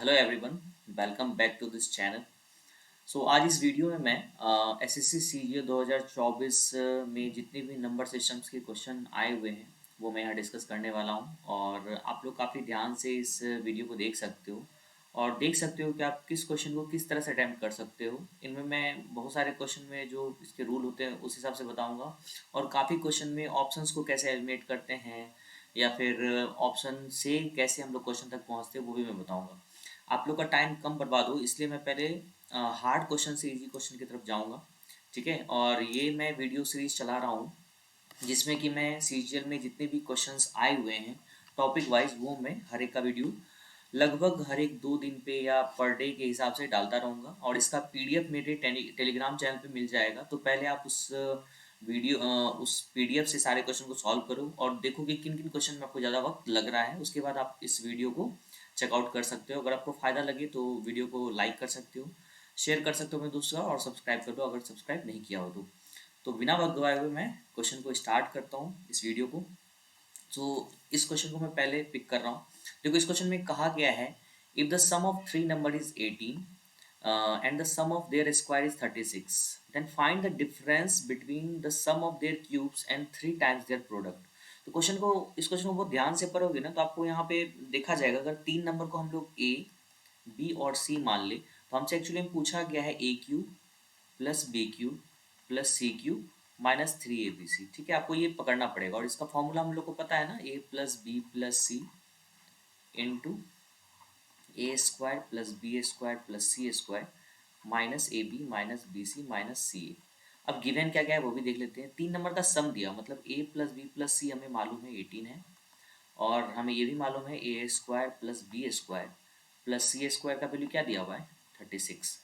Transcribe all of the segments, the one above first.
Hello everyone, welcome back to this channel. आज इस video में मैं एसएससी सीजीएल 2024 में जितने भी नंबर सिस्टम्स के क्वेश्चन आए हुए हैं वो मैं यहाँ डिस्कस करने वाला हूँ। और आप लोग काफ़ी ध्यान से इस वीडियो को देख सकते हो और देख सकते हो कि आप किस क्वेश्चन को किस तरह से अटैम्प्ट कर सकते हो। इनमें मैं बहुत सारे क्वेश्चन में जो इसके रूल होते हैं उस हिसाब से बताऊँगा, और काफ़ी क्वेश्चन में ऑप्शंस को कैसे एलिमिनेट करते हैं या फिर ऑप्शन से कैसे हम लोग क्वेश्चन तक पहुँचते हैं वो भी मैं बताऊँगा। आप लोग का टाइम कम बर्बाद हो इसलिए मैं पहले हार्ड क्वेश्चन से इजी क्वेश्चन की तरफ जाऊंगा। ठीक है, और ये मैं वीडियो सीरीज चला रहा हूँ जिसमें कि मैं सीजीएल में जितने भी क्वेश्चंस आए हुए हैं टॉपिक वाइज वो मैं हर एक का वीडियो लगभग हर एक 2 दिन पे या पर डे के हिसाब से डालता रहूँगा। और इसका पीडीएफ मेरे टेलीग्राम चैनल पे मिल जाएगा, तो पहले आप उस पीडीएफ से सारे क्वेश्चन को सॉल्व करो और देखो कि किन किन क्वेश्चन में आपको ज़्यादा वक्त लग रहा है। उसके बाद आप इस वीडियो को चेकआउट कर सकते हो। अगर आपको फ़ायदा लगे तो वीडियो को लाइक कर सकते हो, शेयर कर सकते हो अपने दोस्तों का, और सब्सक्राइब कर लो अगर सब्सक्राइब नहीं किया हो तो बिना वक्त गवाए हुए मैं क्वेश्चन को स्टार्ट करता हूँ इस वीडियो को। तो इस क्वेश्चन को मैं पहले पिक कर रहा हूँ। देखो, इस क्वेश्चन में कहा गया है, if the sum of three number is 18 and the sum of their square is 36, then find the difference between the sum of their cubes and three times their product. तो इस क्वेश्चन को बहुत ध्यान से पढ़ोगे ना तो आपको यहाँ पे देखा जाएगा, अगर तीन नंबर को हम लोग ए बी और सी मान ले तो हमसे एक्चुअली में पूछा गया है A cube plus B cube plus C cube minus 3 ABC। ठीक है, आपको ये पकड़ना पड़ेगा और इसका फॉर्मूला हम लोग को पता है ना, A plus B plus C into A square plus B square plus C square minus A B minus B C minus C A. अब गिवन क्या क्या है वो भी देख लेते हैं। तीन नंबर का सम दिया, मतलब ए प्लस बी प्लस सी हमें मालूम है 18 है, और हमें ये भी मालूम है A square plus B square plus C square का वैल्यू क्या दिया हुआ है 36।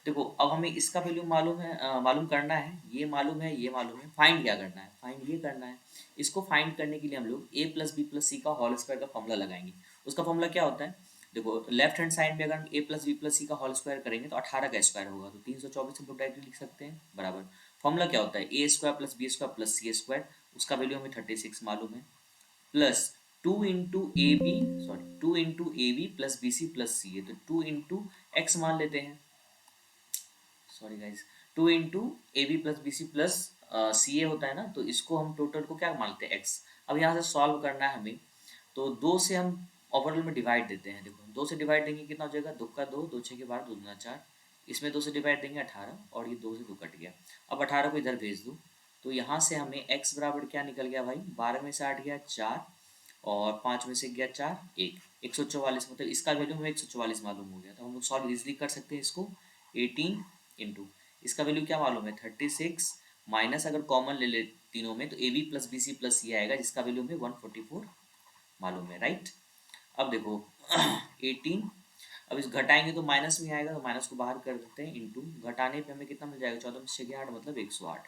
देखो, अब हमें इसका वैल्यू मालूम है, मालूम करना है, ये मालूम है, ये मालूम है, फाइंड क्या करना है, फाइंड ये करना है। इसको फाइंड करने के लिए हम लोग ए प्लस बी प्लस सी का होल स्क्वायर का फॉर्मूला लगाएंगे। उसका फॉर्मूला क्या होता है, देखो लेफ्ट हैंड साइड में अगर हम ए प्लस बी प्लस सी का होल स्क्वायर करेंगे तो 18 का स्क्वायर होगा, तो 324 हम लोग डायरेक्टली लिख सकते हैं बराबर। फॉर्मूला क्या होता है, A square plus B square plus C square, उसका वैल्यू हमें 36 मालूम है, plus two into A B plus B C plus C A, तो टू इंटू एक्स मान लेते हैं, sorry guys, two into A B plus B C plus C A होता है ना, तो इसको हम टोटल को क्या मानते हैं एक्स। अब यहाँ से सॉल्व करना है हमें, तो दो से हम ओवरऑल में डिवाइड देते हैं। देखो, दो से डिवाइड देंगे कितना हो जाएगा, दो का दो, दो छः के बारह, दो दूना चार, इसमें दो से डिवाइड देंगे 18, और ये दो से दो कट गया। अब 18 को इधर भेज दो, तो यहाँ से हमें x बराबर क्या निकल गया भाई, 12 में से 8 गया 4, और 5 में से गया 4 1, 144, मतलब इसका वैल्यू हमें 144 मालूम हो गया। तो हम लोग सॉल्व इजीली कर सकते हैं इसको। 18 इंटू इसका वैल्यू क्या मालूम है 36, माइनस अगर कॉमन ले ले तीनों में तो A B plus B C plus C आएगा जिसका वैल्यू हमें 144 मालूम है, राइट। अब देखो 18, अब इस घटाएंगे तो माइनस में आएगा, तो माइनस को बाहर कर देते हैं, इंटू घटाने पे हमें कितना मिल जाएगा, 14 में से 6 8 मतलब 108।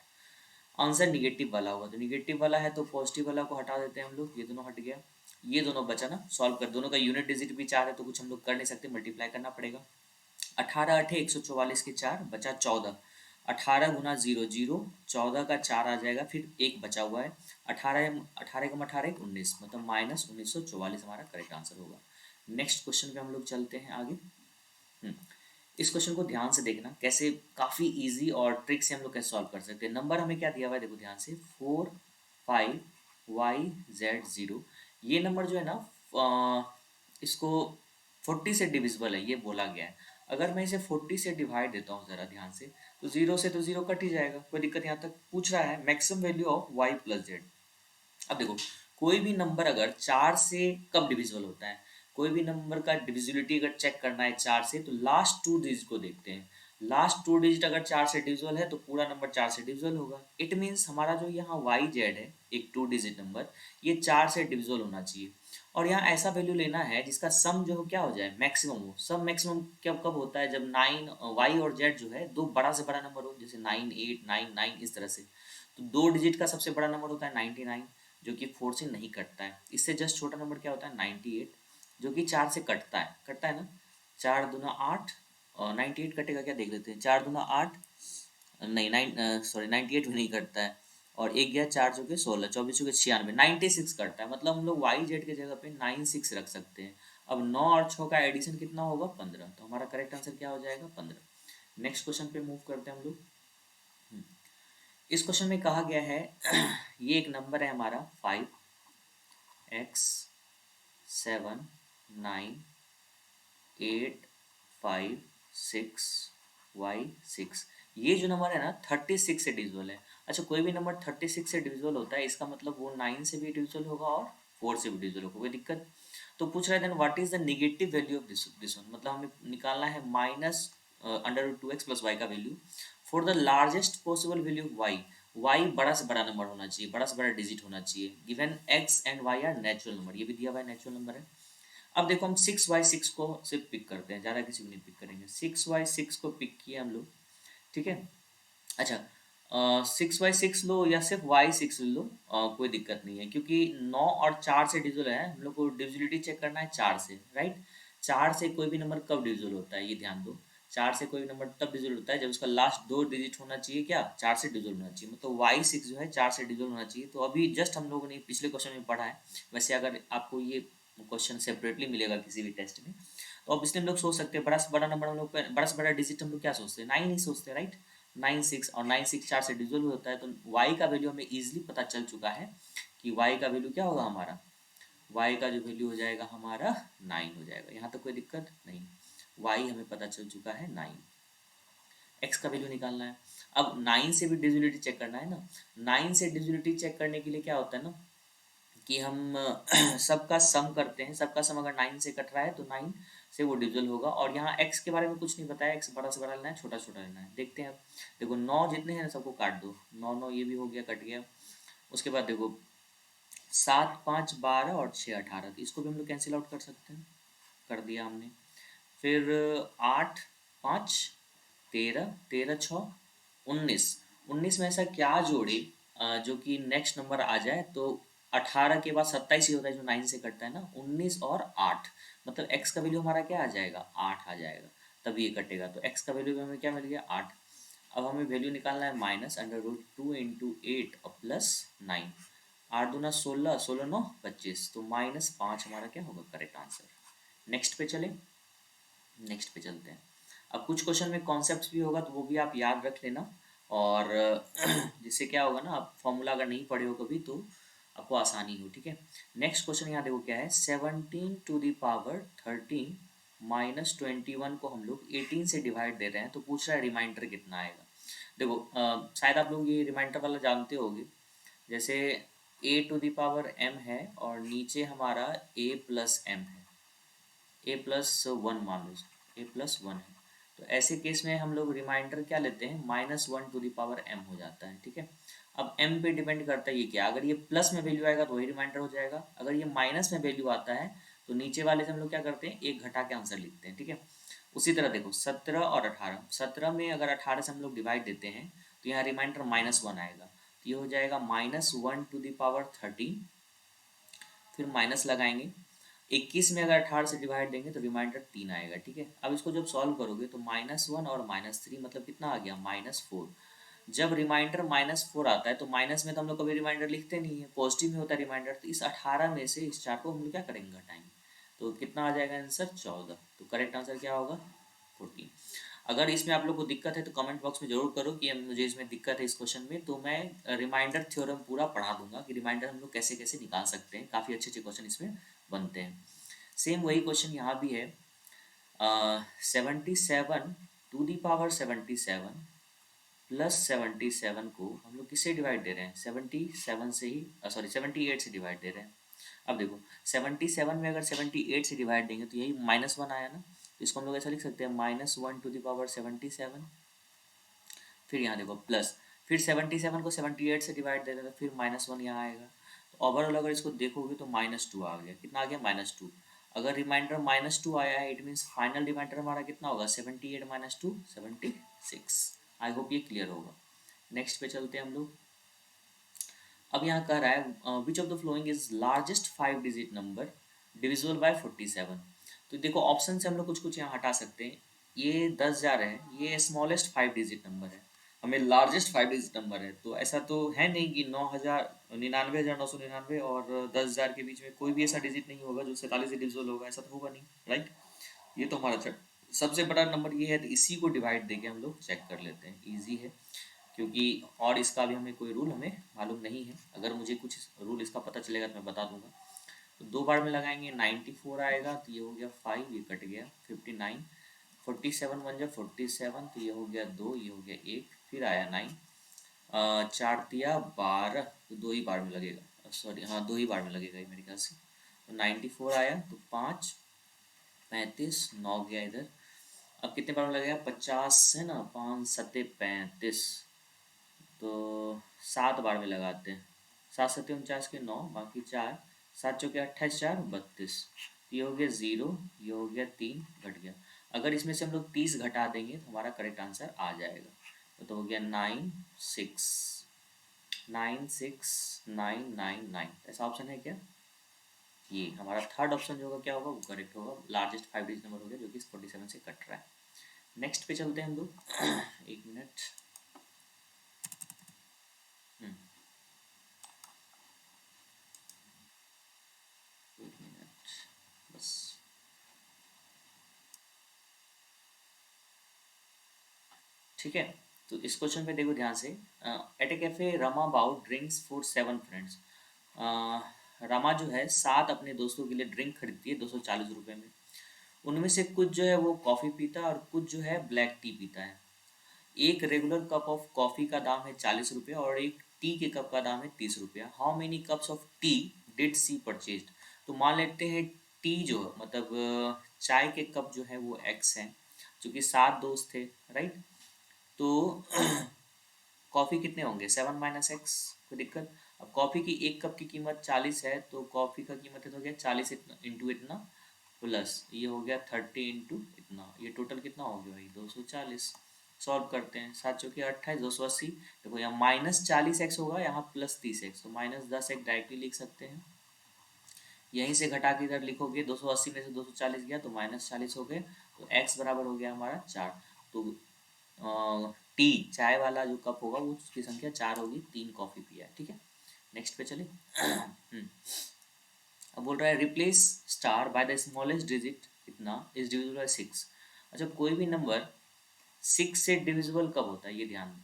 आंसर निगेटिव वाला होगा, तो निगेटिव वाला है तो पॉजिटिव वाला को हटा देते हैं हम लोग, ये दोनों हट गया, ये दोनों बचा ना, सॉल्व कर, दोनों का यूनिट डिजिट भी 4 है तो कुछ हम लोग कर नहीं सकते, मल्टीप्लाई करना पड़ेगा। 18 अठे 144 के 4 बचा 14, 18 गुना जीरो जीरो, 14 का 4 आ जाएगा, फिर एक बचा हुआ है, 18 18 कम 18 19, मतलब माइनस 1944 हमारा करेक्ट आंसर होगा। नेक्स्ट क्वेश्चन पे हम लोग चलते हैं आगे। हम्म, इस क्वेश्चन को ध्यान से देखना, कैसे काफ़ी इजी और ट्रिक से हम लोग कैसे सॉल्व कर सकते हैं। नंबर हमें क्या दिया हुआ है, देखो ध्यान से, 4 5 YZ 0। ये नंबर जो है ना, इसको 40 से डिविजिबल है ये बोला गया है। अगर मैं इसे 40 से डिवाइड देता हूँ ज़रा ध्यान से, तो जीरो से तो जीरो कट ही जाएगा, कोई दिक्कत। यहाँ तक पूछ रहा है maximum value of Y plus Z. अब देखो, कोई भी नंबर अगर चार से कब डिविजिबल होता है, कोई भी नंबर का डिविजिबिलिटी अगर चेक करना है चार से, तो लास्ट टू डिजिट को देखते हैं। लास्ट टू डिजिट अगर चार से डिविजिबल है तो पूरा नंबर चार से डिविजिबल होगा। इट मीन्स हमारा जो यहाँ वाई जेड है, एक टू डिजिट नंबर, ये चार से डिविजिबल होना चाहिए। और यहाँ ऐसा वैल्यू लेना है जिसका सम जो क्या हो जाए, मैक्सिमम हो। सम मैक्सिमम कब कब होता है, जब नाइन वाई और जेड जो है दो बड़ा से बड़ा नंबर हो, जैसे 9 8 9 9 इस तरह से। तो दो डिजिट का सबसे बड़ा नंबर होता है 99, जो कि 4 से नहीं कटता है। इससे जस्ट छोटा नंबर क्या होता है 98, जो कि 4 से कटता है ना। 4 दूना 8, और 98 कटेगा क्या देख लेते हैं, 4 दूना 8, नहीं 98 भी नहीं कटता है, और एक गया 4 चौके 16, 24 चौके 96, 96 कटता है। मतलब हम लोग वाई जेड की जगह पे 96 रख सकते हैं। अब 9 और 6 का एडिशन कितना होगा 15, तो हमारा करेक्ट आंसर क्या हो जाएगा 15। नेक्स्ट क्वेश्चन पे मूव करते हैं हम लोग। हम्म, इस क्वेश्चन में कहा गया है ये एक नंबर है हमारा 5x7 9 8 5 6 y 6। ये जो नंबर है ना 36 से डिविजिबल है। अच्छा, कोई भी नंबर 36 से डिविजिबल होता है, इसका मतलब वो 9 से भी डिविजिबल होगा और 4 से भी डिविजिबल होगा, कोई दिक्कत। तो पूछ रहा है then what is the negative value of this one, मतलब हमें निकालना है माइनस √2x + y का value for the largest possible value of y बड़ा से बड़ा नंबर होना चाहिए, बड़ा से बड़ा डिजिट होना चाहिए। Given x and y are natural number, ये भी दिया हुआ है नेचुरल नंबर है। अब देखो हम 6y6 को सिर्फ पिक करते हैं, ज़्यादा किसी को नहीं पिक करेंगे। 6y6 को पिक किए हम लोग, ठीक है। अच्छा, 6y6 लो या सिर्फ y6 लो, कोई दिक्कत नहीं है, क्योंकि 9 और 4 से डिविजिबल है। हम लोग को डिविजिबिलिटी चेक करना है 4 से, राइट। 4 से कोई भी नंबर कब डिविजिबल होता है ये ध्यान दो। 4 से कोई भी नंबर तब डिविजिबल होता है जब उसका लास्ट 2 डिजिट होना चाहिए, क्या 4 से डिविजिबल होना चाहिए, मतलब y6 जो है 4 से डिविजिबल होना चाहिए। तो अभी जस्ट हम लोगों ने पिछले क्वेश्चन में पढ़ा है। वैसे अगर आपको ये क्वेश्चन सेपरेटली मिलेगा किसी भी टेस्ट में, तो अब इसलिए हम लोग सोच सकते हैं बड़ा से बड़ा नंबर, हम लोग बड़ा से बड़ा डिजिट हम लोग क्या सोचते हैं 9 ही सोचते हैं, राइट। 9 6 और 9 6 4 से डिविजिबल होता है, तो y का वैल्यू हमें इजीली पता चल चुका है कि y का वैल्यू क्या होगा हमारा। y का जो वैल्यू हो जाएगा हमारा 9 हो जाएगा। यहाँ तक कोई दिक्कत नहीं, y हमें पता चल चुका है 9। x का वैल्यू निकालना है। अब 9 से भी डिविजिबिलिटी चेक करना है ना। 9 से डिविजिबिलिटी चेक करने के लिए क्या होता है ना कि हम सबका सम करते हैं। सबका सम अगर 9 से कट रहा है तो 9 से वो डिविजल होगा। और यहाँ x के बारे में कुछ नहीं बताया, x बड़ा से बड़ा लेना है, छोटा छोटा लेना है। देखते हैं अब। देखो 9 जितने हैं ना सबको काट दो, 9 9 ये भी हो गया, कट गया। उसके बाद देखो 7 5 12 और 6 18, तो इसको भी हम लोग कैंसिल आउट कर सकते हैं, कर दिया हमने। फिर 8 5 13 13 6 19। 19 में ऐसा क्या जोड़े जो कि नेक्स्ट नंबर आ जाए। तो 18 के बाद 27 ही होता है जो 9 से कटता है ना। 19 और 8, मतलब x का वैल्यू हमारा क्या आ जाएगा 8 आ जाएगा, तभी ये कटेगा। तो x का वैल्यू हमें क्या मिल गया 8। अब हमें वैल्यू निकालना है -√2 × 8 और +9। 8 दूना 16, 16 9 25, तो -5 हमारा क्या होगा करेक्ट आंसर। नेक्स्ट पे चले, नेक्स्ट पे चलते हैं। अब कुछ क्वेश्चन में कॉन्सेप्ट्स भी होगा, तो वो भी आप याद रख लेना। और जिससे क्या होगा ना, आप फॉर्मूला अगर नहीं पढ़े हो कभी तो आपको आसानी हो, ठीक है। नेक्स्ट क्वेश्चन यहाँ देखो क्या है। 17⁻13 -21 को हम लोग 18 से डिवाइड दे रहे हैं, तो पूछ रहा है रिमाइंडर कितना आएगा। देखो शायद आप लोग ये रिमाइंडर वाला जानते होंगे। जैसे a⁻m है और नीचे हमारा a+m है, a+1 मान लो, a+1 है। तो ऐसे केस में हम लोग रिमाइंडर क्या लेते हैं -1⁻m हो जाता है, ठीक है। अब m पे डिपेंड करता है ये क्या, अगर ये प्लस में वैल्यू आएगा तो वही रिमाइंडर हो जाएगा, अगर ये माइनस में वैल्यू आता है तो नीचे वाले से हम लोग क्या करते हैं एक घटा के आंसर लिखते हैं, ठीक है। उसी तरह देखो 17 और 18, 17 में अगर 18 से हम लोग डिवाइड देते हैं तो यहाँ रिमाइंडर -1 आएगा, तो ये हो जाएगा -1⁻13। फिर माइनस लगाएंगे। 21 में अगर 18 से डिवाइड देंगे तो रिमाइंडर 3 आएगा, ठीक है। अब इसको जब सॉल्व करोगे तो -1 और -3 मतलब कितना आ गया -4। जब रिमाइंडर -4 आता है तो माइनस में तो हम लोग कभी रिमाइंडर लिखते नहीं है, पॉजिटिव में होता है रिमाइंडर। तो इस 18 में से इस 4 को हम लोग क्या करेंगे घटाएंगे, तो कितना आ जाएगा आंसर 14। तो करेक्ट आंसर क्या होगा 14। अगर इसमें आप लोग को दिक्कत है तो कमेंट बॉक्स में जरूर करो कि मुझे इसमें दिक्कत है इस क्वेश्चन में, तो मैं रिमाइंडर थ्योरम पूरा पढ़ा दूंगा कि रिमाइंडर हम लोग कैसे कैसे निकाल सकते हैं। काफ़ी अच्छे अच्छे क्वेश्चन इसमें बनते हैं। सेम वही क्वेश्चन यहाँ भी है। 77⁻77 +77 को हम लोग किससे डिवाइड दे रहे हैं 77 से ही, सॉरी 78 से डिवाइड दे रहे हैं। अब देखो 77 में अगर 78 से डिवाइड देंगे तो यही -1 आया ना, तो इसको हम लोग ऐसा लिख सकते हैं -1⁻77। फिर यहाँ देखो प्लस, फिर 77 को 78 से डिवाइड दे देते फिर -1 यहाँ आएगा। तो ओवरऑल अगर इसको देखोगे तो -2 आ गया। कितना आ गया -2। अगर रिमाइंडर -2 आया है इट मीन्स फाइनल रिमाइंडर हमारा कितना होगा 78 - 2 76। आई होप ये क्लियर होगा। नेक्स्ट पे चलते हैं हम लोग। अब यहाँ कह रहा है which of the following is largest 5 digit number divisible by 47। तो देखो ऑप्शन से हम लोग कुछ कुछ यहाँ हटा सकते हैं। ये 10,000 है, ये स्मॉलेस्ट 5 डिजिट नंबर है, हमें लार्जेस्ट 5 डिजिट नंबर है। तो ऐसा तो है नहीं कि 9,000 99,999 और 10,000 के बीच में कोई भी ऐसा डिजिट नहीं होगा जो 47 से डिविजिबल होगा, ऐसा तो होगा नहीं, राइट। ये तो हमारा सबसे बड़ा नंबर ये है, तो इसी को डिवाइड देके हम लोग चेक कर लेते हैं, इजी है। क्योंकि और इसका भी हमें कोई रूल हमें मालूम नहीं है, अगर मुझे कुछ रूल इसका पता चलेगा तो मैं बता दूंगा। तो दो बार में लगाएंगे, 94 आएगा तो ये हो गया 5, ये कट गया 59, 47 बन जाए 47, तो ये हो गया 2, ये हो गया 1, फिर आया 9, 4 दिया 12, तो दो ही बार में लगेगा, सॉरी हाँ दो ही बार में लगेगा ये मेरे ख्याल से। तो 94 आया तो 5, 35, 9 गया इधर। अब कितने बार में लगेगा, 50 है ना, 5 सत्ते 35, तो 7 बार में लगाते हैं। 7 सत्ते 49 के 9, बाकी 4, 7 चौके 28, 4 32, ये हो गया 0, ये हो गया 3, घट गया। अगर इसमें से हम लोग 30 घटा देंगे तो हमारा करेक्ट आंसर आ जाएगा। तो हो गया 9 6 9 6 9 9 9, ऐसा ऑप्शन है क्या? ये हमारा थर्ड ऑप्शन जो होगा क्या होगा, वो करेक्ट होगा। लार्जेस्ट 5 डिजिट नंबर हो गया जो कि 47 से कट रहा है। नेक्स्ट पे चलते हैं हम लोग। एक मिनट। हम्म, एक मिनट बस। ठीक है, तो इस क्वेश्चन पे देखो ध्यान से। एट ए कैफे रमा बाउ ड्रिंक्स फॉर 7 फ्रेंड्स। रमा जो है 7 अपने दोस्तों के लिए ड्रिंक खरीदती है 240 रुपये में। उनमें से कुछ जो है वो कॉफ़ी पीता है और कुछ जो है ब्लैक टी पीता है। एक रेगुलर कप ऑफ कॉफ़ी का दाम है 40 रुपया और एक टी के कप का दाम है 30 रुपया। How many cups of tea did she purchase. तो मान लेते हैं टी जो मतलब चाय के कप जो है वो एक्स हैं, चूँकि 7 दोस्त थे, राइट। तो कॉफ़ी कितने होंगे, 7 - x, कोई दिक्कत। अब कॉफ़ी की एक कप की कीमत 40 है, तो कॉफ़ी का कीमत हो गया 40 इतना इंटू इतना, प्लस ये हो गया 30 इंटू इतना, ये टोटल कितना हो गया भाई 240। सॉल्व करते हैं, 7 चौके 28, 280। देखो यहाँ -40x होगा, यहाँ +30x, तो -10x डायरेक्टली लिख सकते हैं। यहीं से घटा के इधर लिखोगे, 280 में से 240 गया तो -40 हो गए, तो x बराबर हो गया हमारा 4। तो टी चाय वाला जो कप होगा वो उसकी संख्या 4 होगी, 3 कॉफ़ी पिया है, ठीक है। नेक्स्ट पे चले। अब बोल रहा है replace star by the smallest digit कितना इज डिविजिबल बाय 6। अच्छा, कोई भी नंबर 6 से डिविजिबल कब होता है, ये ध्यान दें।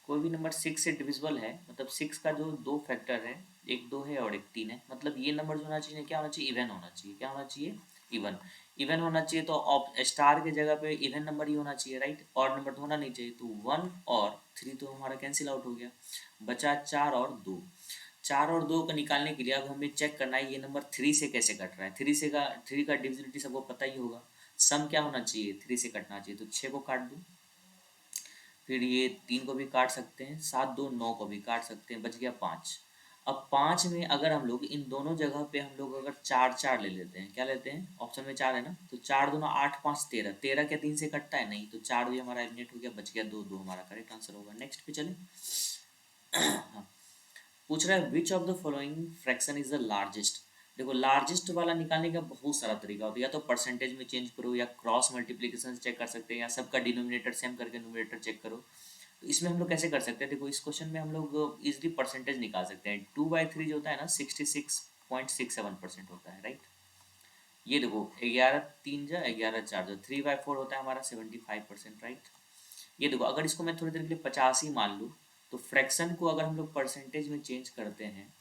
कोई भी नंबर 6 से डिविजिबल है मतलब 6 का जो दो फैक्टर है, एक 2 है और एक 3 है, मतलब ये नंबर जो होना चाहिए क्या होना चाहिए, इवन होना चाहिए। क्या होना चाहिए, इवन। इवन होना चाहिए, तो स्टार के जगह पे इवन नंबर ही होना चाहिए, राइट। और नंबर तो होना नहीं चाहिए, तो 1 और 3 तो हमारा कैंसिल आउट हो गया, बचा 4 और 2। 4 और 2 को निकालने के लिए अब हमें चेक करना है ये नंबर 3 से कैसे कट रहा है। 3 का डिविजिबिलिटी सबको पता ही होगा। सम क्या होना चाहिए, 3 से कटना चाहिए, तो 6 को काट दूँ, फिर ये 3 को भी काट सकते हैं, 7 2 9 को भी काट सकते हैं, बच गया 5। अब 5 में अगर हम लोग इन दोनों जगह पे हम लोग अगर 4 4 ले लेते हैं, क्या लेते हैं, ऑप्शन में 4 है ना, तो 4 दूना 8 5 13, 13 क्या 3 से कटता है, नहीं, तो 4 भी हमारा एलिमिनेट हो गया, बच गया 2 2 हमारा करेक्ट आंसर होगा। नेक्स्ट पे चले। हाँ, पूछ रहा है which of the following fraction is the largest. देखो लार्जेस्ट वाला निकालने का बहुत सारा तरीका होता है, या तो परसेंटेज में चेंज करो, या क्रॉस मल्टीप्लिकेशन चेक कर सकते हैं, या सबका डिनोमिनेटर सेम करके न्यूमरेटर चेक करो। तो इसमें हम लोग कैसे कर सकते हैं, देखो इस क्वेश्चन में हम लोग इजली परसेंटेज निकाल सकते हैं। 2/3 जो होता है ना 66.67% होता है, राइट। ये देखो 11 3 जा 11 4 जो 3/4 होता है हमारा 75%, राइट। ये देखो अगर इसको मैं थोड़ी देर के लिए 85 मान लूँ, तो फ्रैक्शन को अगर हम लोग परसेंटेज में चेंज करते हैं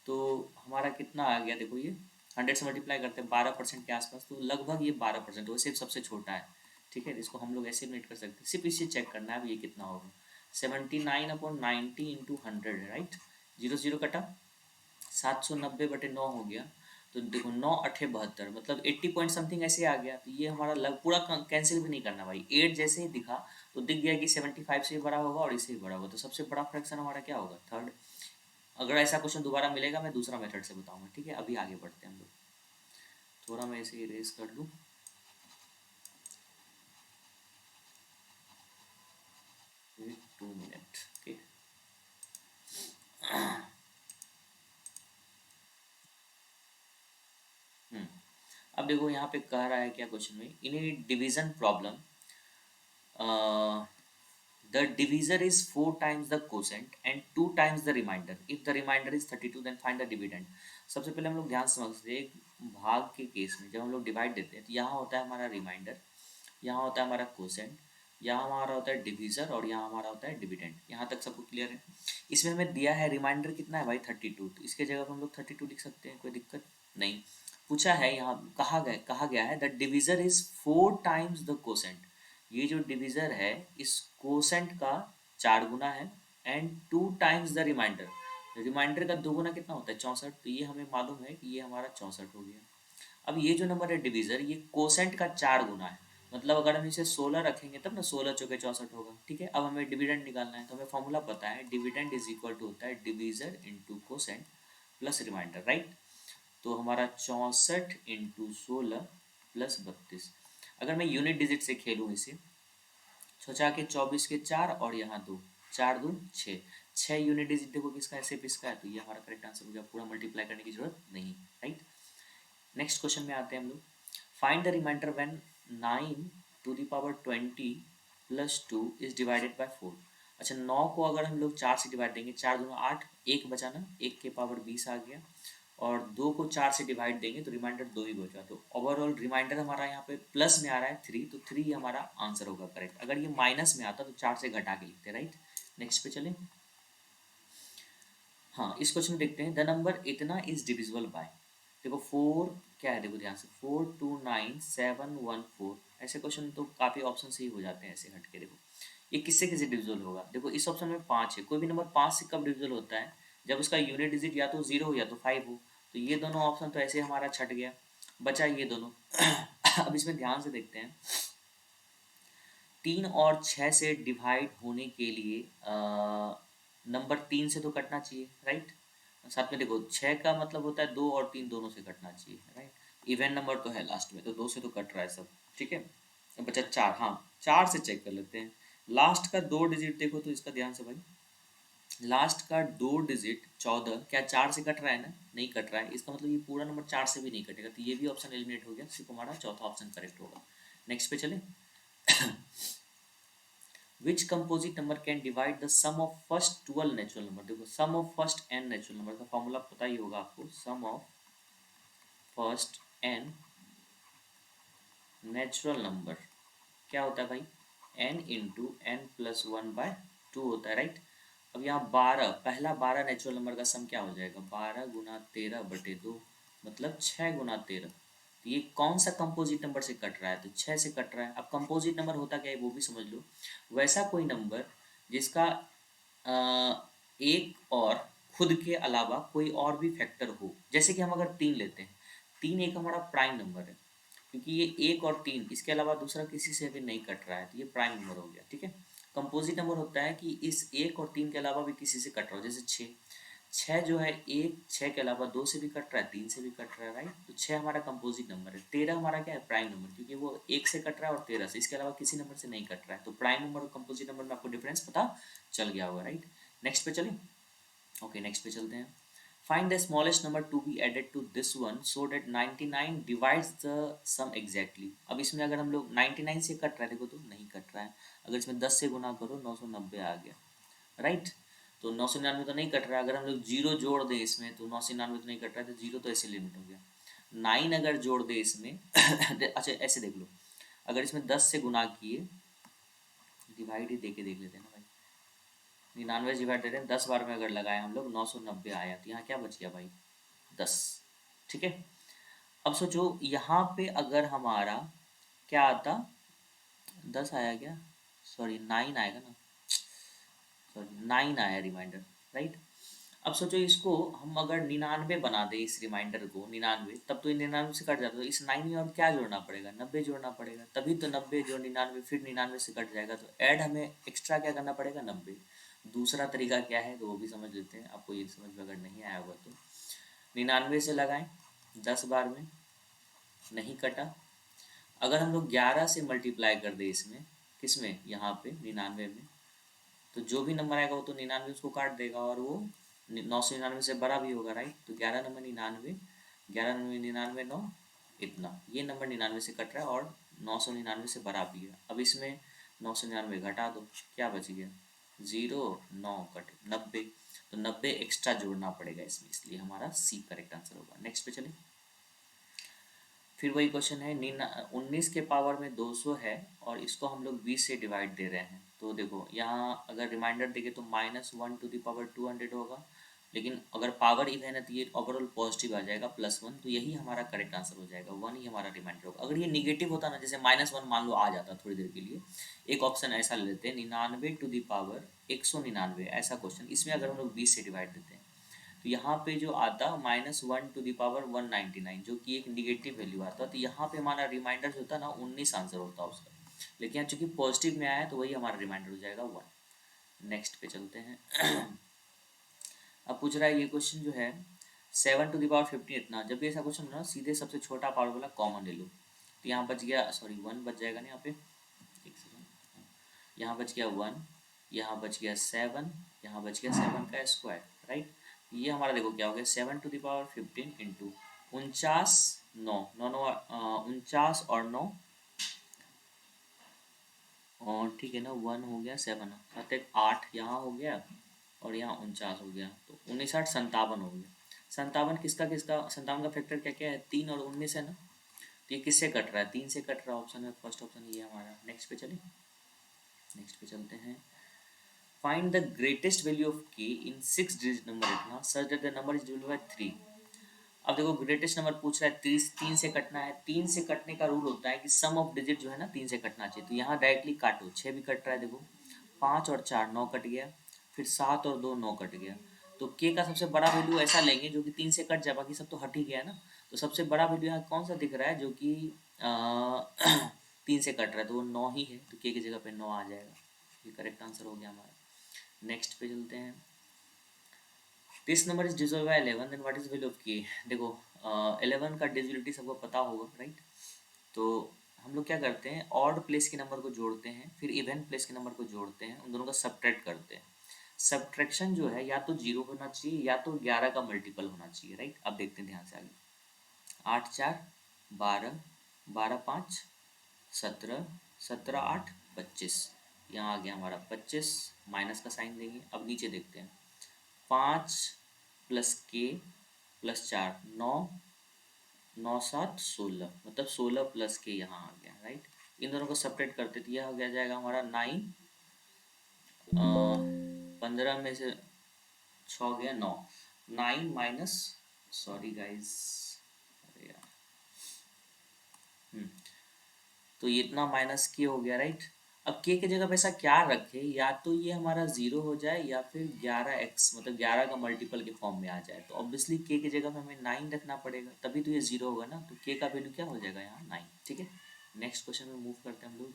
तो हमारा कितना आ गया, देखो ये 100 से मल्टीप्लाई करते हैं 12% के आसपास, तो लगभग ये 12% वैसे सबसे छोटा है, ठीक है। इसको हम लोग ऐसे मेट कर सकते हैं, सिर्फ इसे चेक करना है अब ये कितना होगा। 79/90 इंटू 100 है, राइट। 0 0 कटा, 790/9 हो गया। तो देखो 9 8 72, मतलब 80 पॉइंट समथिंग ऐसे आ गया। तो ये हमारा लग पूरा कैंसिल भी नहीं करना भाई, 8 जैसे ही दिखा तो दिख गया कि 75 से भी बड़ा होगा और इससे भी बड़ा होगा, तो सबसे बड़ा फ्रैक्शन हमारा क्या होगा, थर्ड। अगर ऐसा क्वेश्चन दोबारा मिलेगा मैं दूसरा मेथड से बताऊंगा, ठीक है। अभी आगे बढ़ते हैं हम लोग, थोड़ा मैं इसे इरेज कर लूँ। 2 मिनट, ओके। हम्म, अब देखो यहाँ पे कह रहा है क्या क्वेश्चन में, in a division problem The divisor is 4 times the quotient and 2 times the remainder. If the remainder is 32 then find the dividend. सबसे पहले हम लोग ध्यान से समझते हैं भाग के केस में जब हम लोग डिवाइड देते हैं तो यहाँ होता है हमारा रिमाइंडर, यहाँ होता है हमारा कोसेंट, यहाँ हमारा होता है डिविजर और यहाँ हमारा होता है डिविडेंड। यहाँ तक सबको क्लियर है। इसमें हमें दिया है रिमाइंडर कितना है भाई 32, तो इसके जगह पर हम लोग 32 लिख सकते हैं, कोई दिक्कत नहीं। पूछा है यहाँ कहा गया है the divisor is 4 times the quotient. ये जो डिविजर है इस कोसेंट का 4 गुना है and 2 times the remainder. Remainder का 2 गुना कितना होता है 64, तो ये हमें मालूम है कि ये हमारा 64 हो गया। अब ये जो नंबर है डिविजर ये कोसेंट का 4 गुना है, मतलब अगर हम इसे 16 रखेंगे तब ना 16 चौके 64 होगा। ठीक है, अब हमें डिविडेंड निकालना है तो हमें फॉर्मूला पता है डिविडेंड इज इक्वल टू होता है divisor into quotient plus remainder, right. तो हमारा 64 इंटू 16 प्लस 32। अगर मैं यूनिट डिजिट से खेलूँ इसे 6 के 24 के 4 और यहाँ 2, 4 2 6, 6 यूनिट डिजिट देखो किसका है सिर्फ इसका है, तो ये हमारा करेक्ट आंसर हो गया, पूरा मल्टीप्लाई करने की जरूरत नहीं, राइट। नेक्स्ट क्वेश्चन में आते हैं हम लोग। Find the remainder when 9 to the power 20 plus 2 is divided by 4। अच्छा 9 को अगर हम लोग 4 से डिवाइड देंगे, 4 दूना 8, 1 बचा ना, 1 के पावर 20 आ गया, और 2 को 4 से डिवाइड देंगे तो रिमाइंडर 2 ही बचा। तो ओवरऑल रिमाइंडर हमारा यहाँ पे प्लस में आ रहा है 3, तो 3 हमारा आंसर होगा करेक्ट। अगर ये माइनस में आता तो 4 से घटा के लिखते, राइट। नेक्स्ट पे चलें। हाँ इस क्वेश्चन में देखते हैं द नंबर इतना इज डिविजिबल बाय। देखो 4 क्या है, देखो ध्यान से 4 2 9 7 1 4। ऐसे क्वेश्चन तो काफ़ी ऑप्शन से ही हो जाते हैं ऐसे हट के। देखो ये किससे किससे डिविजिबल होगा, देखो इस ऑप्शन में 5 है, कोई भी नंबर 5 से कब डिविजिबल होता है, जब उसका यूनिट डिजिट या तो 0 हो या तो 5 हो। तो ये दोनों ऑप्शन तो ऐसे हमारा छट गया, बचा ये दोनों। अब इसमें ध्यान से देखते हैं, 3 और 6 से डिवाइड होने के लिए नंबर 3 से तो कटना चाहिए, राइट। साथ में देखो 6 का मतलब होता है 2 और 3 दोनों से कटना चाहिए, राइट। इवन नंबर तो है लास्ट में, तो 2 से तो कट रहा है सब, ठीक है। अब बचा 4, हाँ 4 से चेक कर लेते हैं। लास्ट का 2 डिजिट देखो तो इसका ध्यान से भाई, लास्ट का 2 डिजिट 14 क्या 4 से कट रहा है ना, नहीं कट रहा है, इसका मतलब ये पूरा नंबर 4 से भी नहीं कटेगा, तो ये भी ऑप्शन एलिमिनेट हो गया, सिर्फ हमारा चौथा ऑप्शन करेक्ट होगा। नेक्स्ट पे चले। Which composite number can divide the sum of first 12 natural number। देखो sum of first n natural number का फॉर्मूला पता ही होगा आपको, sum of first n natural number क्या होता है भाई, n इंटू एन प्लस 1/2 होता है, राइट। अब यहाँ 12, पहला 12 नेचुरल नंबर का सम क्या हो जाएगा, 12 गुना 13/2 मतलब 6 गुना 13। तो ये कौन सा कंपोजिट नंबर से कट रहा है, तो 6 से कट रहा है। अब कंपोजिट नंबर होता क्या है वो भी समझ लो, वैसा कोई नंबर जिसका एक और खुद के अलावा कोई और भी फैक्टर हो। जैसे कि हम अगर 3 लेते हैं, 3 एक हमारा प्राइम नंबर है, क्योंकि ये 1 और 3 इसके अलावा दूसरा किसी से भी नहीं कट रहा है, तो ये प्राइम नंबर हो गया, ठीक है। कंपोजिट नंबर होता है कि इस 1 और 3 के अलावा भी किसी से कट रहा हो, जैसे 6, 6 जो है 1 6 के अलावा 2 से भी कट रहा है, 3 से भी कट रहा है, राइट। तो 6 हमारा कंपोजिट नंबर है। 13 हमारा क्या है, प्राइम नंबर, क्योंकि वो 1 से कट रहा है और 13 से, इसके अलावा किसी नंबर से नहीं कट रहा है। तो प्राइम नंबर और कंपोजिट नंबर में आपको डिफरेंस पता चल गया होगा, राइट। नेक्स्ट पे चलें। ओके नेक्स्ट पे चलते हैं। Find the smallest number to be added to this one so that 99 divides the sum exactly। अब इसमें अगर हम लोग 99 से कट रहा है, देखो तो नहीं कट रहा है। अगर इसमें 10 से गुना करो 990 आ गया, राइट। तो 999 तो नहीं कट रहा है। अगर हम लोग 0 जोड़ दें इसमें तो 999 तो नहीं कट रहा है, तो 0 तो ऐसे लिमिट हो गया। 9 अगर जोड़ दे इसमें अच्छा ऐसे देख लो, अगर इसमें 10 से गुना किए, डिवाइड ही दे के देख लेते हैं ना भाई, 99 डिवाइड दे रहे हैं 10 बार में अगर लगाए हम लोग 990 आया, तो यहाँ क्या बच गया भाई 10, ठीक है। अब सोचो यहाँ पे अगर हमारा क्या आता, 10 आया क्या, सॉरी 9 आएगा ना, सॉरी 9 आया रिमाइंडर, राइट। अब सोचो इसको हम अगर 99 बना दें, इस रिमाइंडर को 99, तब तो 99 से कट जाता, तो इस 9 में और क्या जोड़ना पड़ेगा, 90 जोड़ना पड़ेगा, तभी तो 90 जो 99 फिर 99 से कट जाएगा, तो ऐड हमें एक्स्ट्रा क्या करना पड़ेगा 90। दूसरा तरीका क्या है तो वो भी समझ लेते हैं, आपको ये समझ में अगर नहीं आया होगा तो 99 से लगाएं 10 बार में, नहीं कटा। अगर हम लोग 11 से मल्टीप्लाई कर दें इसमें, किस में, यहाँ पे 99 में, तो जो भी नंबर आएगा वो तो 99 उसको काट देगा और वो 999 से बड़ा भी होगा, राइट। तो 11 नंबर 99, 11 नंबर 99 9, इतना ये नंबर 99 से कट रहा है और 999 से बड़ा भी है। अब इसमें 999 घटा दो, क्या बच गया 0, 9 कटे 90, तो 90 एक्स्ट्रा जोड़ना पड़ेगा इसमें, इसलिए हमारा सी करेक्ट आंसर होगा। नेक्स्ट पे चले। फिर वही क्वेश्चन है, 19 के पावर में 200 है और इसको हम लोग 20 से डिवाइड दे रहे हैं। तो देखो यहाँ अगर रिमाइंडर देंगे तो -1 टू द पावर 200 होगा, लेकिन अगर पावर इवन है तो ये ओवरऑल पॉजिटिव आ जाएगा +1, तो यही हमारा करेक्ट आंसर हो जाएगा, 1 ही हमारा रिमाइंडर होगा। अगर ये निगेटिव होता ना, जैसे -1 मान लो आ जाता थोड़ी देर के लिए, एक ऑप्शन ऐसा ले लेते हैं 99 टू द पावर 199, ऐसा क्वेश्चन, इसमें अगर हम लोग 20 से डिवाइड देते हैं तो यहाँ पे जो आता -1 टू द पावर 199, जो कि एक निगेटिव वैल्यू आता, तो यहाँ पे हमारा रिमाइंडर जो होता ना 19 आंसर होता उसका, लेकिन यहाँ चूंकि पॉजिटिव में आया है तो वही हमारा रिमाइंडर हो जाएगा 1। नेक्स्ट पे चलते हैं। अब पूछ रहा है ये क्वेश्चन जो है 7 टू द पावर 15 इतना, जब भी ऐसा क्वेश्चन ना सीधे सबसे छोटा पावर वाला कॉमन ले लो, तो यहाँ बच गया, सॉरी 1 बच जाएगा ना यहाँ पे, एक सेकंड, यहाँ बच गया 1, यहाँ बच गया 7, यहाँ बच गया 7 का स्क्वायर, राइट। ये हमारा देखो क्या हो गया 7 टू द पावर 15 इंटू 49, 9 9 9 49 और 9, और ठीक है ना, 1 हो गया 7, 7 8 यहाँ हो गया और यहाँ 49 हो गया, तो 19 8 57 हो गया। 57 किसका किसका, 57 का फैक्टर क्या क्या है, 3 और 19 है ना, तो ये किससे कट रहा है, 3 से कट रहा है, ऑप्शन में फर्स्ट ऑप्शन ये हमारा। नेक्स्ट पे चलिए, नेक्स्ट पे चलते हैं। Find the greatest value of k in 6 digit number इतना such that the number is divided by 3। अब देखो ग्रेटेस्ट नंबर पूछ रहा है, 30 3 से कटना है, 3 से कटने का रूल होता है कि सम ऑफ डिजिट जो है ना 3 से कटना चाहिए, तो यहाँ डायरेक्टली काटो, 6 भी कट रहा है देखो, 5 और 4 9 कट गया, फिर 7 और 2 9 कट गया, तो k का सबसे बड़ा वैल्यू ऐसा लेंगे जो कि 3 से कट जाए, बाकी सब तो हट ही गया ना, तो सबसे बड़ा वैल्यू यहाँ कौन सा दिख रहा है जो कि 3 से कट रहा है, तो वो 9 ही है, तो k की जगह पे 9 आ जाएगा, ये करेक्ट आंसर हो गया हमारा। नेक्स्ट पे चलते हैं। This number is divisible by 11 then what is value of k। देखो 11 का डिविजिबिलिटी सबको पता होगा, राइट। तो हम लोग क्या करते हैं, ऑड प्लेस के नंबर को जोड़ते हैं, फिर इवन प्लेस के नंबर को जोड़ते हैं, उन दोनों का सब्ट्रैक्ट करते हैं। सब्ट्रैक्शन जो है या तो 0 होना चाहिए या तो 11 का मल्टीपल होना चाहिए, राइट। अब देखते हैं ध्यान से आगे, 8 4 12, 12 5 17, 17 8 25, यहाँ आ गया हमारा 25, माइनस का साइन देंगे। अब नीचे देखते हैं, 5 प्लस के प्लस 4 9, 9 7 16, मतलब 16 प्लस के यहाँ आ गया, राइट। इन दोनों को सेपरेट करते तो यह हो गया जाएगा हमारा 9, 15 में से 6 गया 9, 9 माइनस, सॉरी गाइज, अरे यार, तो ये इतना माइनस के हो गया, राइट। अब के की जगह पे ऐसा क्या रखे, या तो ये हमारा 0 हो जाए या फिर 11x मतलब 11 का मल्टीपल के फॉर्म में आ जाए, तो ऑब्वियसली के की जगह पे हमें 9 रखना पड़ेगा, तभी तो ये 0 होगा ना, तो के का वैल्यू क्या हो जाएगा यहाँ 9, ठीक है। नेक्स्ट क्वेश्चन में मूव करते हैं हम लोग।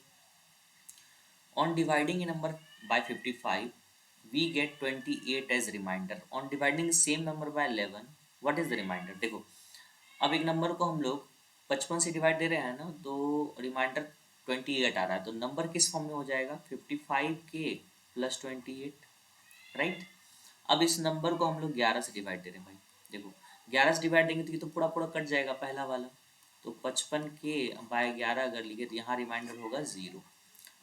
On dividing a number by 55 we get 28 as remainder, on dividing same number by 11 what is the remainder. देखो अब एक नंबर को हम लोग 55 से डिवाइड दे रहे हैं ना, तो रिमाइंडर 28 आ रहा है, तो नंबर किस फॉर्म में हो जाएगा 55k प्लस 28, राइट। अब इस नंबर को हम लोग 11 से डिवाइड दे रहे हैं भाई, देखो 11 से डिवाइड देंगे तो ये तो पूरा पूरा कट जाएगा पहला वाला, तो 55k बाय 11 अगर लिखे तो यहाँ रिमाइंडर होगा 0।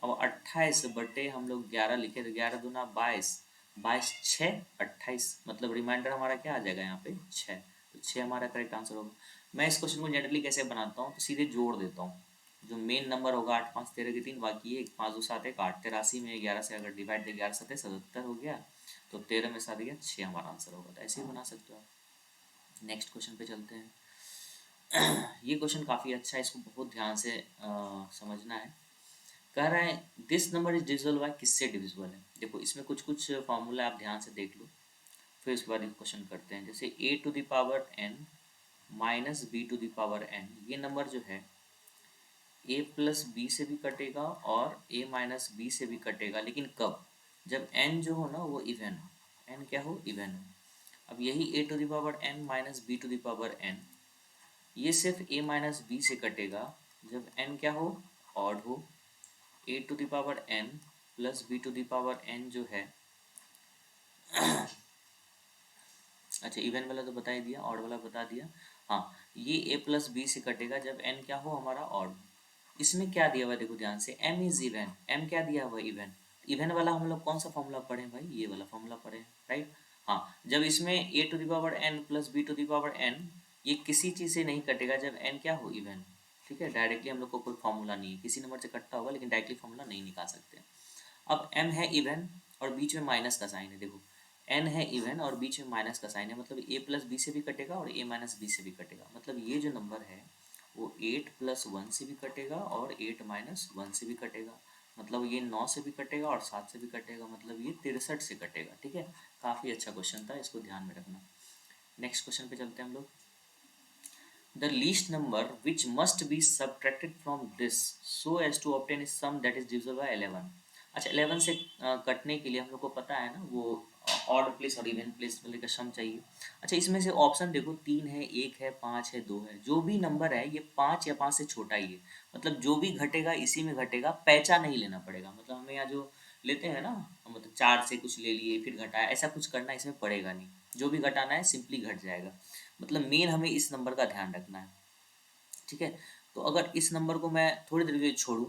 अब 28 बटे हम लोग 11 लिखे तो 11 दूना 22, 22 6 28, मतलब रिमाइंडर हमारा क्या आ जाएगा यहाँ पे 6, तो 6 हमारा करेक्ट आंसर होगा। मैं इस क्वेश्चन को जनरली कैसे बनाता हूँ, तो सीधे जोड़ देता हूँ, जो मेन नंबर होगा 8 5 13 के 3, बाकी 1 5 2 7 1 8, 83 में 11 से अगर डिवाइड दे 11 7 77 हो गया, तो 13 में 7 गया 6 हमारा आंसर होगा, तो ऐसे ही बना सकते हो आप। नेक्स्ट क्वेश्चन पे चलते हैं। ये क्वेश्चन काफ़ी अच्छा है, इसको बहुत ध्यान से समझना है। कह रहा है this number is divisible bye, किससे डिविजिबल है, देखो इसमें कुछ कुछ फॉर्मूला आप ध्यान से देख लो, फिर उसके बाद क्वेश्चन करते हैं। जैसे a to the power n minus B to the power n, ये नंबर जो है a प्लस बी से भी कटेगा और a माइनस बी से भी कटेगा, लेकिन कब, जब n जो हो ना वो इवन हो, n क्या हो इवन हो। अब यही a to the power n minus B to the power n, ये सिर्फ a माइनस बी से कटेगा जब n क्या हो ऑड हो। a to the power n plus b to the power n जो है, अच्छा इवन वाला तो बता ही दिया, ऑड वाला बता दिया। हाँ, ये a प्लस बी से कटेगा जब n क्या हो हमारा ऑड, इसमें क्या दिया हुआ है देखो ध्यान से, m इज इवन, m क्या दिया हुआ है, इवन। इवन वाला हम लोग कौन सा फॉर्मूला पढ़े हैं भाई, ये वाला फॉर्मूला पढ़े हैं, राइट। हाँ, जब इसमें a to the power n plus b to the power n, ये किसी चीज़ से नहीं कटेगा जब n क्या हो, इवन। ठीक है, डायरेक्टली हम लोग को कोई फॉर्मूला नहीं है, किसी नंबर से कटता होगा लेकिन डायरेक्टली फॉर्मूला नहीं निकाल सकते। अब m है इवन और बीच में माइनस का साइन है, देखो n है इवन और बीच में माइनस का साइन है, मतलब a प्लस बी से भी कटेगा और a माइनस बी से भी कटेगा, मतलब ये जो नंबर है वो 8 प्लस 1 से भी कटेगा और 8 माइनस 1 से भी कटेगा, मतलब ये 9 से भी कटेगा और 7 से भी कटेगा, मतलब ये 63 से कटेगा। ठीक है, काफ़ी अच्छा क्वेश्चन था, इसको ध्यान में रखना। नेक्स्ट क्वेश्चन पे चलते हैं हम लोग। The least number which must be subtracted from this so as to obtain a sum that is divisible by 11। अच्छा, 11 से कटने के लिए हम लोग को पता है ना, वो ऑड प्लेस और इवन प्लेस वाले का सम चाहिए। अच्छा, इसमें से ऑप्शन देखो, 3 है, 1 है, 5 है, 2 है, जो भी नंबर है ये 5 या 5 से छोटा ही है, मतलब जो भी घटेगा इसी में घटेगा, पैचा नहीं लेना पड़ेगा, मतलब हमें यहाँ जो लेते हैं ना, मतलब 4 से कुछ ले लिए फिर घटाया, ऐसा कुछ करना इसमें पड़ेगा नहीं, जो भी घटाना है सिंपली घट जाएगा, मतलब मेन हमें इस नंबर का ध्यान रखना है। ठीक है, तो अगर इस नंबर को मैं थोड़ी देर के लिए छोड़ूं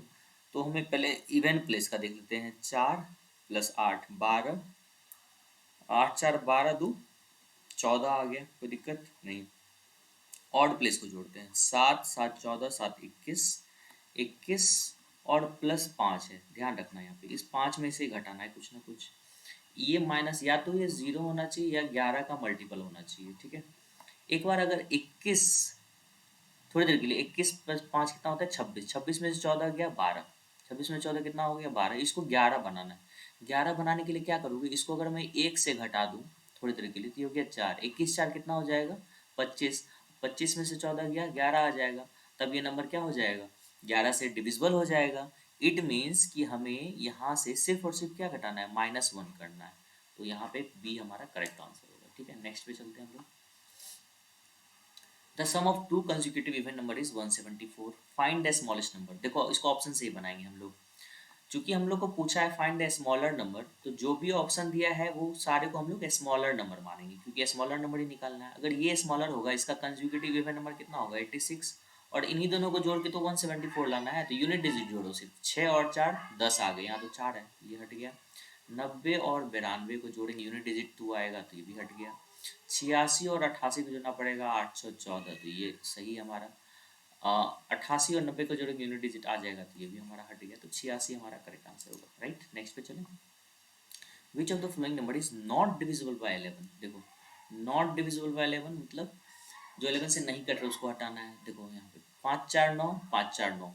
तो हमें पहले इवन प्लेस का देख लेते हैं। 4 प्लस 8 12, 8 4 12 2 14 आ गया, कोई दिक्कत नहीं। ऑड प्लेस को जोड़ते हैं, 7 7 14 7 21, 21 और प्लस 5 है, ध्यान रखना यहाँ पे इस 5 में से ही घटाना है कुछ ना कुछ। ये माइनस या तो ये 0 होना चाहिए या 11 का मल्टीपल होना चाहिए। ठीक है, एक बार अगर 21, थोड़ी देर के लिए 21 प्लस 5 कितना होता है, 26, 26 में से 14 गया 12, 26 में 14 कितना हो गया 12, इसको 11 बनाना है। 11 बनाने के लिए क्या करूँगी, इसको अगर मैं 1 से घटा दूँ थोड़ी देर के लिए तो ये हो गया 4, 21 4 कितना हो जाएगा 25, 25 में से 14 गया 11 आ जाएगा, तब ये नंबर क्या हो जाएगा 11 से डिविजिबल हो जाएगा। इट मीन्स कि हमें यहाँ से सिर्फ और सिर्फ क्या घटाना है, -1 करना है, तो यहाँ पे बी हमारा करेक्ट आंसर होगा। ठीक है, नेक्स्ट पे चलते हैं हम लोग। The sum of two consecutive even number is 174, find the smallest number. देखो इसको ऑप्शन से ही बनाएंगे हम लोग, चूंकि हम लोग को पूछा है फाइंड द स्मॉलर नंबर, तो जो भी ऑप्शन दिया है वो सारे को हम लोग स्मॉलर नंबर मानेंगे, क्योंकि स्मॉलर नंबर ही निकालना है। अगर ये स्मॉलर होगा, इसका कंसेक्यूटिव इवन नंबर कितना होगा 86, और इन्हीं दोनों को जोड़ के तो 174 लाना है, तो यूनिट डिजिट जोड़ो, सिर्फ 6 और 4 10 आ गए, यहाँ तो 4 है, ये हट गया। 90 और 92 को जोड़ेंगे, यूनिट डिजिट 2 आएगा तो ये भी हट गया। 86 और 88 को जोड़ना पड़ेगा, 814, तो ये सही हमारा। 88 और 90 को जोड़ेंगे, यूनिट डिजिट आ जाएगा, तो ये भी हमारा हट गया, तो 86 हमारा करेक्ट आंसर होगा, राइट। नेक्स्ट पे चलें। Which of the following number is not divisible by 11। देखो नॉट डिविजिबल बाय 11 मतलब जो 11 से नहीं कट रहा उसको हटाना है। देखो यहाँ पे 5 4 9 5 4 9,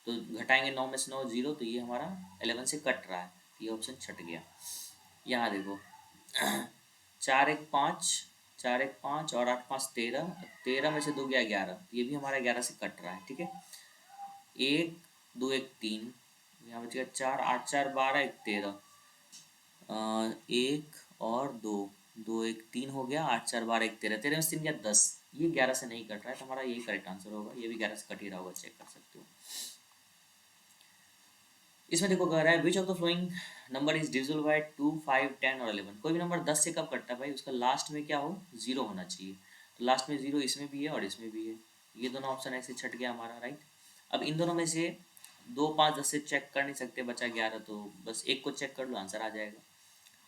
तो घटाएंगे 9 में से 9 0, तो ये हमारा 11 से कट रहा है, ये ऑप्शन छट गया। यहाँ देखो 4 1 5, 4 1 5 और 8 5 13, 13 में से 2 गया 11, ये भी हमारा 11 से कट रहा है। ठीक है, 1 2 1 3, यहाँ बच गया 4 8 4 12 1 13, 1 और 2 2 1 3 हो गया, 8 4 12 1 13, 13 में से 3 गया 10, ये 11 से नहीं कट रहा है, तो हमारा यही करेक्ट आंसर होगा, ये भी 11 से कट ही रहा होगा, चेक कर सकते हो। इसमें देखो कह रहा है which of the flowing number is divisible bye 2 5 10 और 11। कोई भी नंबर 10 से कब कटता है भाई, उसका लास्ट में क्या हो, 0 होना चाहिए, तो लास्ट में 0 इसमें भी है और इसमें भी है, ये दोनों ऑप्शन ऐसे छट गया हमारा, राइट। अब इन दोनों में से 2 5 10 से चेक कर नहीं सकते, बचा 11, तो बस एक को चेक कर लो, आंसर आ जाएगा।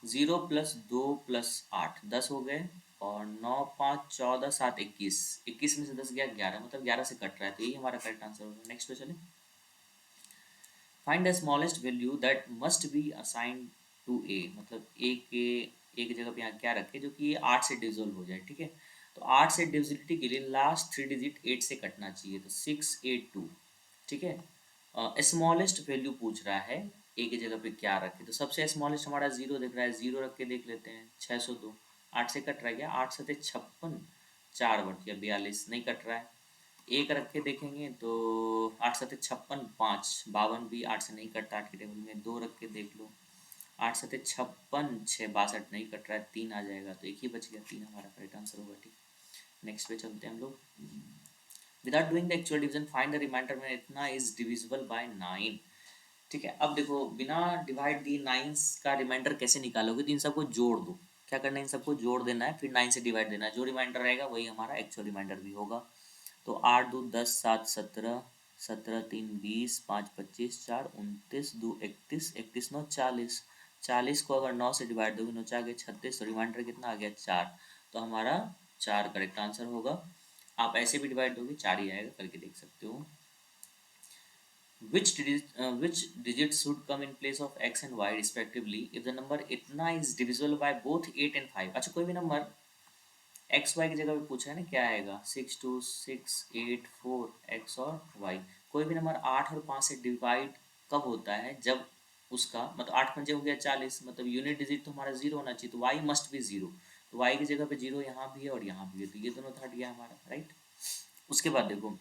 0 प्लस 2 प्लस 8 10 हो गए, और 9 5 14 7 21, 21 में से 10 गया 11, मतलब 11 से कट रहा है, तो यही हमारा करेक्ट आंसर होगा। नेक्स्ट पे चले। Find the smallest value that must be assigned to A, मतलब ए के एक जगह पे यहाँ क्या रखे जो कि ये 8 से डिविजिबल हो जाए। ठीक है, तो 8 से डिविजिबिलिटी के लिए लास्ट 3 डिजिट 8 से कटना चाहिए, तो 682। ठीक है, स्मॉलेस्ट वैल्यू पूछ रहा है ए की जगह पे क्या रखे, तो सबसे स्मॉलेस्ट हमारा 0 दिख रहा है, 0 रख के देख लेते हैं, 602, 8 से कट रहा गया, 8 7 56, 4 बढ़ गया 42, नहीं कट रहा है। एक रख के देखेंगे तो 8 सत्ते 56, 5 52 भी 8 से नहीं कटता, 8 के टेबल में 2 रख के देख लो, 8 सत्ते 56, 6 62 नहीं कट रहा है, 3 आ जाएगा, तो एक ही बच गया, 3 हमारा करेक्ट आंसर होगा। ठीक, नेक्स्ट पे चलते हैं हम लोग। Without doing the actual division find the remainder में इतना इज डिविजिबल बाय 9। ठीक है, अब देखो बिना डिवाइड दी 9 का रिमाइंडर कैसे निकालोगे, तो इन सबको जोड़ दो, क्या करना है इन सबको जोड़ देना है, फिर 9 से डिवाइड देना है, जो रिमाइंडर रहेगा वही हमारा एक्चुअल रिमाइंडर भी होगा। तो 8 2 10 7 17, 17 3 20, 5 25, 4 29, 2 31, 31 9 40। 40 को अगर 9 से डिवाइड दोगे 9 4 गए 36, तो रिमाइंडर कितना आ गया 4। तो हमारा 4 करेक्ट आंसर होगा। आप ऐसे भी डिवाइड दोगे 4 ही आएगा, करके देख सकते हो। which digit should come in place of x and y respectively if the number इतना is divisible by both 8 and 5। अच्छा, कोई भी नंबर एक्स वाई की जगह पे पूछा है ना, क्या आएगा 6 2 6 8 4 एक्स और वाई। कोई भी नंबर 8 और 5 से डिवाइड कब होता है, जब उसका मतलब 8 पंजे हो गया 40, मतलब यूनिट डिजिट तो हमारा जीरो होना चाहिए, तो वाई मस्ट बी जीरो। तो वाई की जगह पे जीरो यहाँ भी है और यहाँ भी है, तो ये दोनों तो हट गया हमारा, राइट। उसके बाद देखो,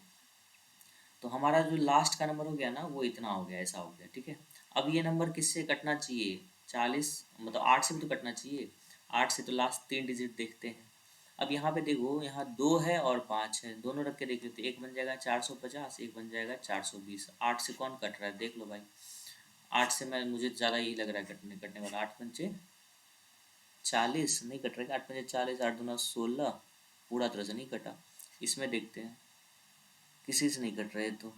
तो हमारा जो लास्ट का नंबर हो गया ना, वो इतना हो गया, ऐसा हो गया, ठीक है। अब ये नंबर किससे कटना चाहिए, 40 मतलब 8 से भी तो कटना चाहिए। 8 से तो लास्ट 3 डिजिट देखते हैं। अब यहाँ पे देखो, यहाँ 2 है और 5 है, दोनों रख के देख लेते हैं। एक बन जाएगा 450, एक बन जाएगा 420। 8 से कौन कट रहा है देख लो भाई। 8 से मैं मुझे ज़्यादा यही लग रहा है कटने कटने वाला। 8 पंचे 40 नहीं कट रहा है, 8 पंचे 40, 8 दूना 16, पूरा तरह से नहीं कटा। इसमें देखते हैं, किसी से नहीं कट रहे तो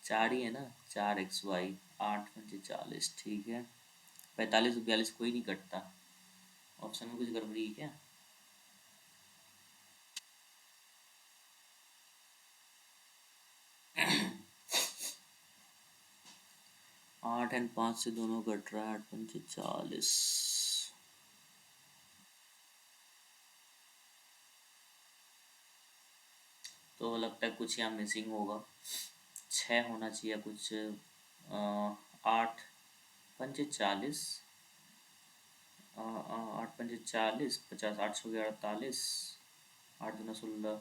चार ही है ना, 4 xy, 8 पंचे 40, ठीक है। 45 और 42 कोई नहीं कटता। ऑप्शन में कुछ गड़बड़ी है क्या? 8 एंड 5 से दोनों कट रहा है, 8 पंचे 40। तो लगता है कुछ यहाँ मिसिंग होगा, 6 होना चाहिए कुछ। 8 पंचे 40, 8 पंचे 40, 50, 8 सौ 48, 8 दूना 16,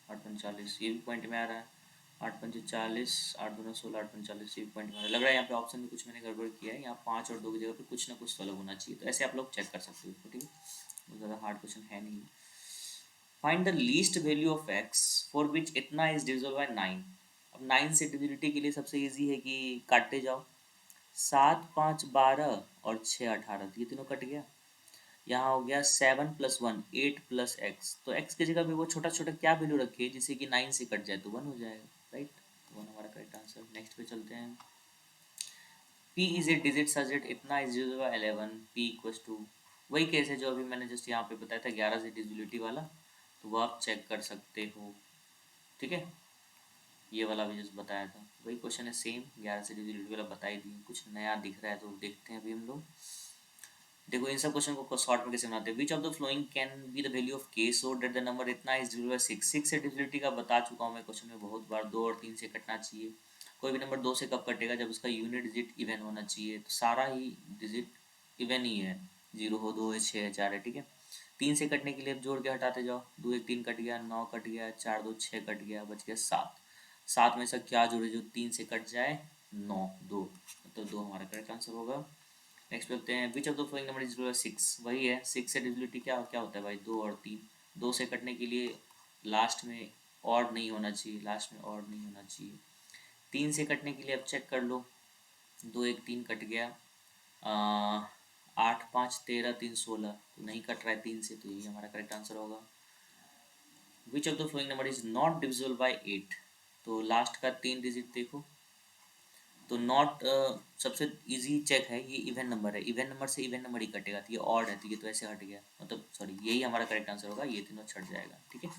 8 पंचे 40, ये भी पॉइंट में आ रहा है। 8 पंचे 40, 8 दूना 16, 8 पंचे 40, ये भी पॉइंट में आ रहा है। लग रहा है यहाँ पे ऑप्शन में कुछ मैंने गड़बड़ किया है, यहाँ 5 और 2 की जगह पे कुछ ना कुछ अलग होना चाहिए। तो ऐसे आप लोग चेक कर सकते हो, ठीक है, बहुत ज़्यादा हार्ड क्वेश्चन है नहीं। Find the least value of x for which इतना इज डिविजिबल बाय 9। अब 9 से डिविजिबिलिटी के लिए सबसे इजी है कि काटते जाओ। 7 5 12 और 6 18, तो ये तीनों कट गया। यहाँ हो गया 7 + 1 8 + x, तो x की जगह पे वो छोटा छोटा क्या वैल्यू रखे जिससे कि 9 से कट जाए, तो 1 हो जाएगा, राइट। तो 1 हमारा करेक्ट आंसर। नेक्स्ट पे चलते हैं। p is a digit such that इतना is divisible by 11, p equals to, वही केस है जो अभी मैंने जस्ट यहाँ पे बताया था 11 से डिविजिबिलिटी वाला, तो वो आप चेक कर सकते हो, ठीक है। ये वाला भी जस्ट बताया था, वही क्वेश्चन है सेम, 11 से डिविजिबिलिटी वाला बता ही दिए। कुछ नया दिख रहा है तो देखते हैं अभी हम लोग। देखो इन सब क्वेश्चन को शॉर्ट में कैसे बनाते हैं। Which of the flowing can be the value of के सो डेट द नंबर इतना इज डिविजिबल बाय 6। 6 से डिविजिबिलिटी का बता चुका हूँ मैं क्वेश्चन में बहुत बार, 2 और 3 से कटना चाहिए। कोई भी नंबर 2 से कब कटेगा, जब उसका यूनिट डिजिट इवन होना चाहिए, तो सारा ही डिजिट इवन ही है, 0 हो 2 है 6 है 4 है, ठीक है। 3 से कटने के लिए अब जोड़ के हटाते जाओ, 2 1 3 कट गया, 9 कट गया, 4 2 6 कट गया, बच गया 7। 7 में से क्या जोड़े जो 3 से कट जाए, 9 2, तो 2 हमारा करेक्ट आंसर होगा। नेक्स्ट पे हैं, which of the following number is 6। वही है, 6 से डिविजिबिलिटी क्या क्या होता है भाई, 2 और 3। 2 से कटने के लिए लास्ट में और नहीं होना चाहिए, लास्ट में और नहीं होना चाहिए। 3 से कटने के लिए अब चेक कर लो, 2 1 3 कट गया, 8 5 13 3 16, तो नहीं कट रहा है 3 से, तो यही हमारा करेक्ट आंसर होगा। Which of the following number is not divisible by 8। तो लास्ट का 3 डिजिट देखो, तो नॉट सबसे इजी चेक है, ये इवन नंबर है, इवन नंबर से इवन नंबर ही कटेगा, तो ये ऑड है, तो ये तो ऐसे हट गया, मतलब सॉरी यही हमारा करेक्ट आंसर होगा, ये तीनों छट जाएगा, ठीक है।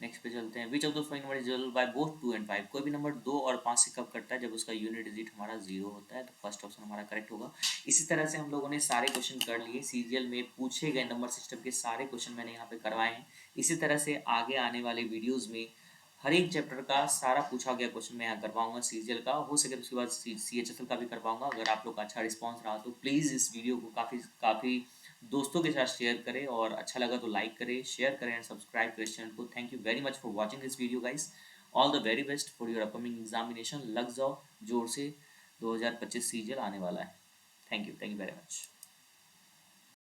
नेक्स्ट पे चलते हैं। Which of the following number is divisible by both 2 and 5। कोई भी नंबर 2 और 5 से कब कटता है, जब उसका यूनिट डिजिट हमारा 0 होता है, तो फर्स्ट ऑप्शन हमारा करेक्ट होगा। इसी तरह से हम लोगों ने सारे क्वेश्चन कर लिए, सीरियल में पूछे गए नंबर सिस्टम के सारे क्वेश्चन मैंने यहाँ पे करवाए हैं। इसी तरह से आगे आने वाले वीडियोज़ में हर एक चैप्टर का सारा पूछा गया क्वेश्चन मैं यहाँ करवाऊंगा, सीजीएल का हो सके तो उसके बाद CHSL का भी करवाऊंगा। अगर आप लोग का अच्छा रिस्पांस रहा तो प्लीज़ इस वीडियो को काफ़ी काफ़ी दोस्तों के साथ शेयर करें, और अच्छा लगा तो लाइक करें, शेयर करें एंड सब्सक्राइब करें चैनल को। Thank you very much for watching this video guys. All the very best for your upcoming examination. लग जाओ जोर से, 2025 सीजीएल आने वाला है। Thank you very much.